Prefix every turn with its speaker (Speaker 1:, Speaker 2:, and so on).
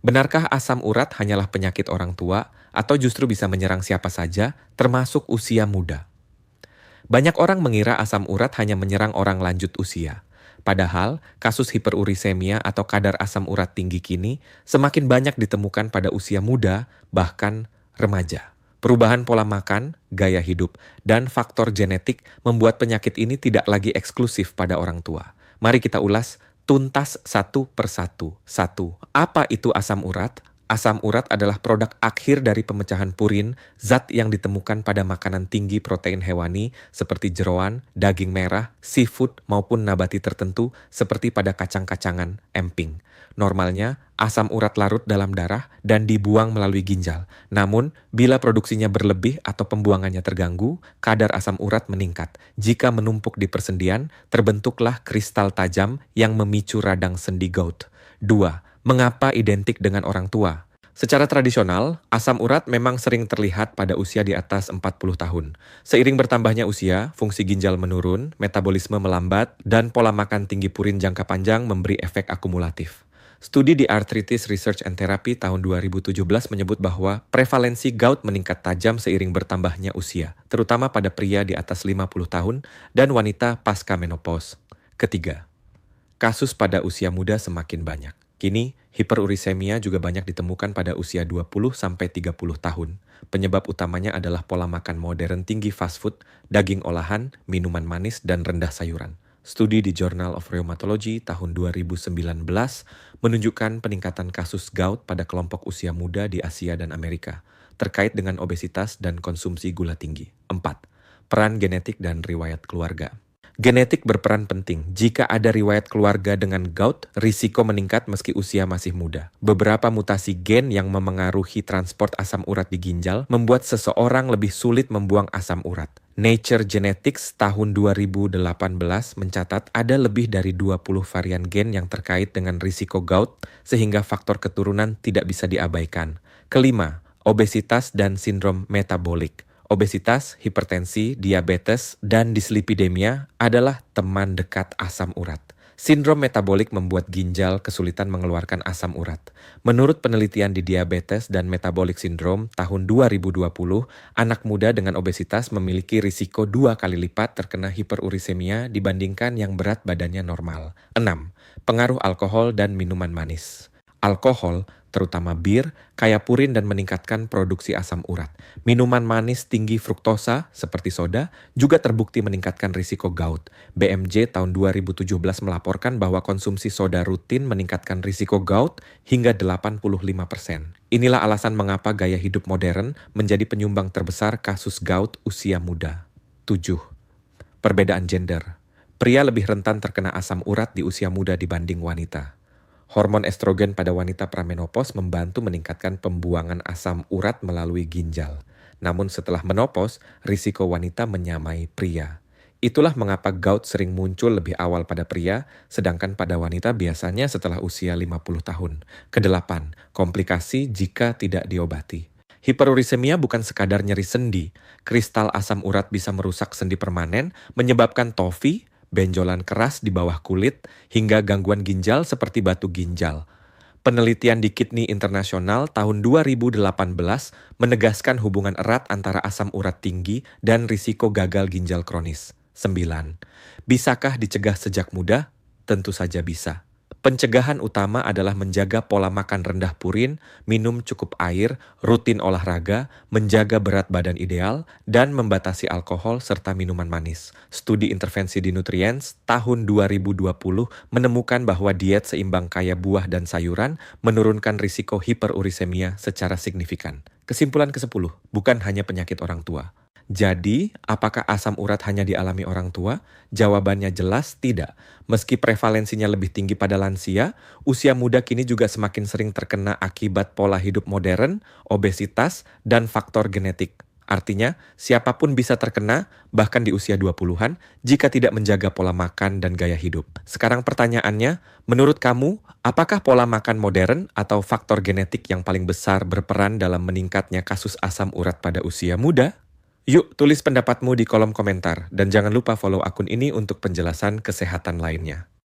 Speaker 1: Benarkah asam urat hanyalah penyakit orang tua atau justru bisa menyerang siapa saja, termasuk usia muda? Banyak orang mengira asam urat hanya menyerang orang lanjut usia. Padahal, kasus hiperurisemia atau kadar asam urat tinggi kini semakin banyak ditemukan pada usia muda, bahkan remaja. Perubahan pola makan, gaya hidup, dan faktor genetik membuat penyakit ini tidak lagi eksklusif pada orang tua. Mari kita ulas tuntas satu persatu. Satu, apa itu asam urat? Asam urat adalah produk akhir dari pemecahan purin, zat yang ditemukan pada makanan tinggi protein hewani seperti jeroan, daging merah, seafood maupun nabati tertentu seperti pada kacang-kacangan, emping. Normalnya, asam urat larut dalam darah dan dibuang melalui ginjal. Namun, bila produksinya berlebih atau pembuangannya terganggu, kadar asam urat meningkat. Jika menumpuk di persendian, terbentuklah kristal tajam yang memicu radang sendi gout. 2. Mengapa identik dengan orang tua? Secara tradisional, asam urat memang sering terlihat pada usia di atas 40 tahun. Seiring bertambahnya usia, fungsi ginjal menurun, metabolisme melambat, dan pola makan tinggi purin jangka panjang memberi efek akumulatif. Studi di Arthritis Research and Therapy tahun 2017 menyebut bahwa prevalensi gout meningkat tajam seiring bertambahnya usia, terutama pada pria di atas 50 tahun dan wanita pasca menopause. Ketiga, kasus pada usia muda semakin banyak. Kini, hiperurisemia juga banyak ditemukan pada usia 20-30 tahun. Penyebab utamanya adalah pola makan modern tinggi fast food, daging olahan, minuman manis, dan rendah sayuran. Studi di Journal of Rheumatology tahun 2019 menunjukkan peningkatan kasus gout pada kelompok usia muda di Asia dan Amerika, terkait dengan obesitas dan konsumsi gula tinggi. 4. Peran genetik dan riwayat keluarga. Genetik berperan penting. Jika ada riwayat keluarga dengan gout, risiko meningkat meski usia masih muda. Beberapa mutasi gen yang memengaruhi transport asam urat di ginjal membuat seseorang lebih sulit membuang asam urat. Nature Genetics tahun 2018 mencatat ada lebih dari 20 varian gen yang terkait dengan risiko gout, sehingga faktor keturunan tidak bisa diabaikan. Kelima, obesitas dan sindrom metabolik. Obesitas, hipertensi, diabetes, dan dislipidemia adalah teman dekat asam urat. Sindrom metabolik membuat ginjal kesulitan mengeluarkan asam urat. Menurut penelitian di Diabetes dan Metabolic Syndrome tahun 2020, anak muda dengan obesitas memiliki risiko 2 kali lipat terkena hiperurisemia dibandingkan yang berat badannya normal. 6. Pengaruh alkohol dan minuman manis. Alkohol, terutama bir, kaya purin dan meningkatkan produksi asam urat. Minuman manis tinggi fruktosa, seperti soda, juga terbukti meningkatkan risiko gout. BMJ tahun 2017 melaporkan bahwa konsumsi soda rutin meningkatkan risiko gout hingga 85%. Inilah alasan mengapa gaya hidup modern menjadi penyumbang terbesar kasus gout usia muda. 7. Perbedaan gender. Pria lebih rentan terkena asam urat di usia muda dibanding wanita. Hormon estrogen pada wanita pramenopause membantu meningkatkan pembuangan asam urat melalui ginjal. Namun setelah menopause, risiko wanita menyamai pria. Itulah mengapa gout sering muncul lebih awal pada pria, sedangkan pada wanita biasanya setelah usia 50 tahun. Kedelapan, komplikasi jika tidak diobati. Hiperurisemia bukan sekadar nyeri sendi. Kristal asam urat bisa merusak sendi permanen, menyebabkan tofi, benjolan keras di bawah kulit, hingga gangguan ginjal seperti batu ginjal. Penelitian di Kidney International tahun 2018 menegaskan hubungan erat antara asam urat tinggi dan risiko gagal ginjal kronis. 9. Bisakah dicegah sejak muda? Tentu saja bisa. Pencegahan utama adalah menjaga pola makan rendah purin, minum cukup air, rutin olahraga, menjaga berat badan ideal, dan membatasi alkohol serta minuman manis. Studi intervensi di Nutrients tahun 2020 menemukan bahwa diet seimbang kaya buah dan sayuran menurunkan risiko hiperurisemia secara signifikan. Kesimpulan ke-10, bukan hanya penyakit orang tua. Jadi, apakah asam urat hanya dialami orang tua? Jawabannya jelas tidak. Meski prevalensinya lebih tinggi pada lansia, usia muda kini juga semakin sering terkena akibat pola hidup modern, obesitas, dan faktor genetik. Artinya, siapapun bisa terkena, bahkan di usia 20-an, jika tidak menjaga pola makan dan gaya hidup. Sekarang pertanyaannya, menurut kamu, apakah pola makan modern atau faktor genetik yang paling besar berperan dalam meningkatnya kasus asam urat pada usia muda? Yuk, tulis pendapatmu di kolom komentar, dan jangan lupa follow akun ini untuk penjelasan kesehatan lainnya.